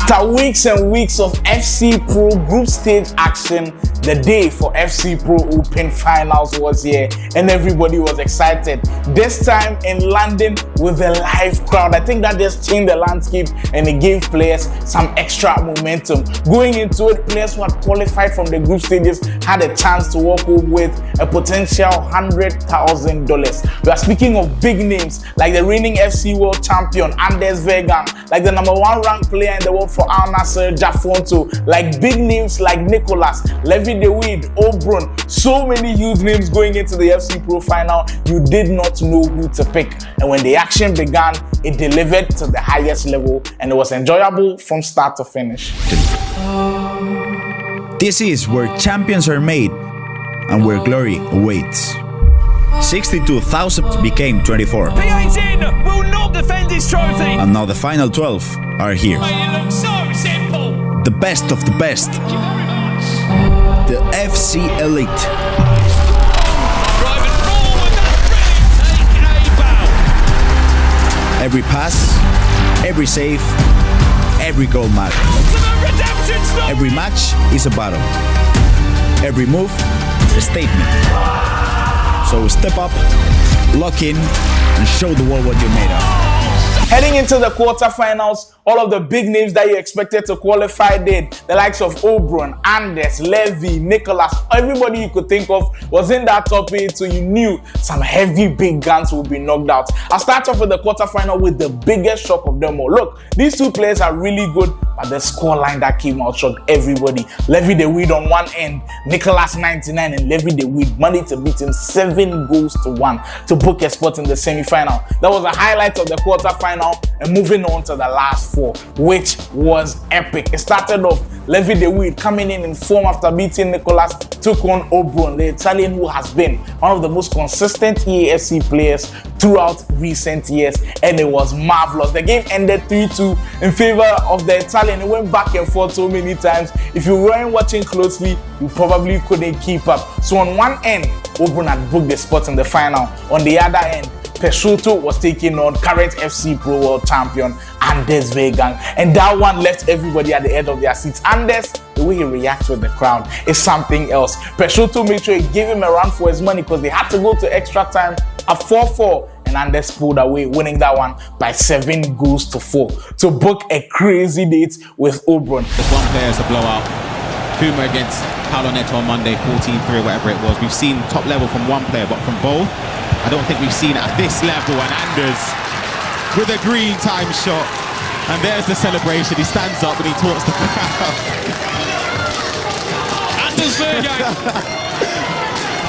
After weeks and weeks of FC Pro group stage action, the day for FC Pro Open finals was here and everybody was excited. This time in London with a live crowd. I think that just changed the landscape and it gave players some extra momentum. Going into it, players who had qualified from the group stages had a chance to walk home with a potential $100,000. We are speaking of big names like the reigning FC World Champion Anders Vejrgang, like the #1 ranked player in the world for Al Nassr, Jafonto, like big names like Nicholas, Levi De Weed, O'Brien. So many huge names going into the FC Pro final. You did not know who to pick. And when the action began, it delivered to the highest level and it was enjoyable from start to finish. This is where champions are made and where glory awaits. 62,000 became 24. P18 will not defend his trophy. And now the final 12 are here. It looks so simple. The best of the best. Thank you very much. The FC Elite. Driving forward, that's brilliant. Take a bow. Every pass, every save, every goal matters. Ultimate redemption story. Every match is a battle. Every move, a statement. So step up, lock in, and show the world what you're made of. Heading into the quarterfinals, all of the big names that you expected to qualify did. The likes of O'Brien, Anders, Levy, Nicholas, everybody you could think of was in that top 8, so you knew some heavy big guns would be knocked out. I'll start off with the quarterfinal with the biggest shock of them all. Look, these two players are really good, but the scoreline that came out shocked everybody. Levi De Weed on one end, Nicholas 99, and Levi De Weed managed to beat him 7-1 to book a spot in the semi-final. That was a highlight of the quarterfinal, and moving on to the last four, which was epic. It started off Levi De Weed coming in form after beating Nicholas, took on O'Brien, the Italian who has been one of the most consistent EAFC players throughout recent years, and it was marvelous. The game ended 3-2 in favor of the Italian. It went back and forth so many times. If you weren't watching closely, you probably couldn't keep up. So on one end, O'Brien had booked the spot in the final. On the other end, Peixoto was taking on current FC Pro World Champion Anders Vejrgang, and that one left everybody at the edge of their seats. Anders, the way he reacts with the crowd is something else. Peixoto made sure he gave him a run for his money because they had to go to extra time at 4-4, and Anders pulled away, winning that one by 7-4 to book a crazy date with O'Brien. There's one player as a blowout. Puma against Paulo Neto on Monday, 14-3, whatever it was. We've seen top level from one player, but from both, I don't think we've seen it at this level. And Anders with a green time shot. And there's the celebration. He stands up and he talks to the crowd. Anders Vejrgang.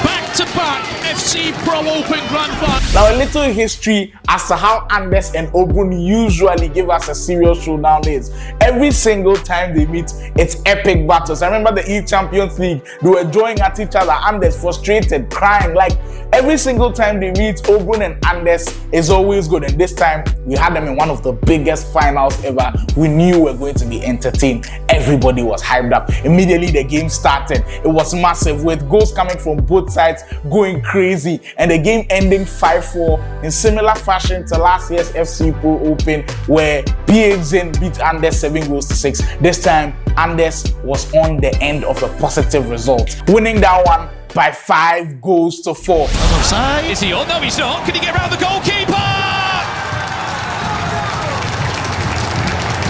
Back-to-back FC Pro Open Grand Final. Now, a little history as to how Anders and O'Brien usually give us a serious showdown is. Every single time they meet, it's epic battles. I remember the E-Champions League, they were drawing at each other. Anders frustrated, crying. Like, every single time they meet, O'Brien and Anders is always good. And this time, we had them in one of the biggest finals ever. We knew we were going to be entertained. Everybody was hyped up. Immediately, the game started. It was massive, with goals coming from both sides, going crazy, and the game ending 5-4 in similar fashion to last year's FC Pro Open, where P18 beat Anders 7-6. This time, Anders was on the end of a positive result, winning that one by 5-4. Offside. Is he on? No, he's not. Can he get around the goalkeeper?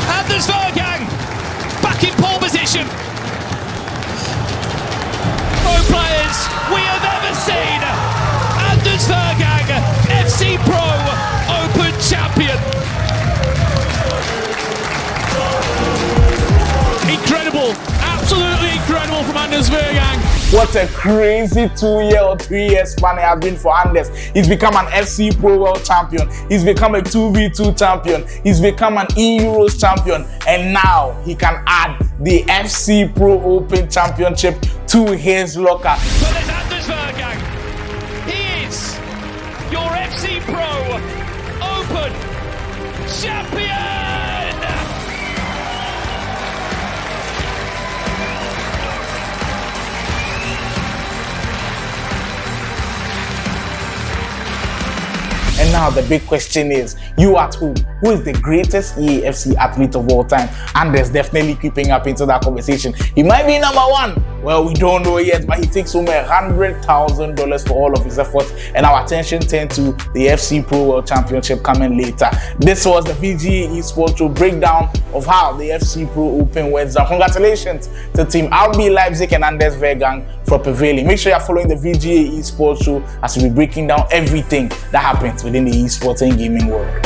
Anders Vejrgang back in pole position. Both players we have ever seen. Anders Vejrgang, FC Pro Open Champion. Incredible, absolutely incredible from Anders Vejrgang. What a crazy 2-year or 3-year span it has been for Anders. He's become an FC Pro World Champion. He's become a 2v2 champion. He's become an E-Euros champion. And now he can add the FC Pro Open Championship to his locker. So there's Anders Vejrgang. He is your FC Pro Open Champion. And now the big question is, you at home, who is the greatest EAFC athlete of all time? And there's definitely creeping up into that conversation. He might be number one. Well, we don't know yet, but he takes home $100,000 for all of his efforts, and our attention turned to the FC Pro World Championship coming later. This was the VGA Esports Show breakdown of how the FC Pro Open went down. Congratulations to Team RB Leipzig and Anders Vejrgang for prevailing. Make sure you're following the VGA Esports Show as we'll be breaking down everything that happens within the esports and gaming world.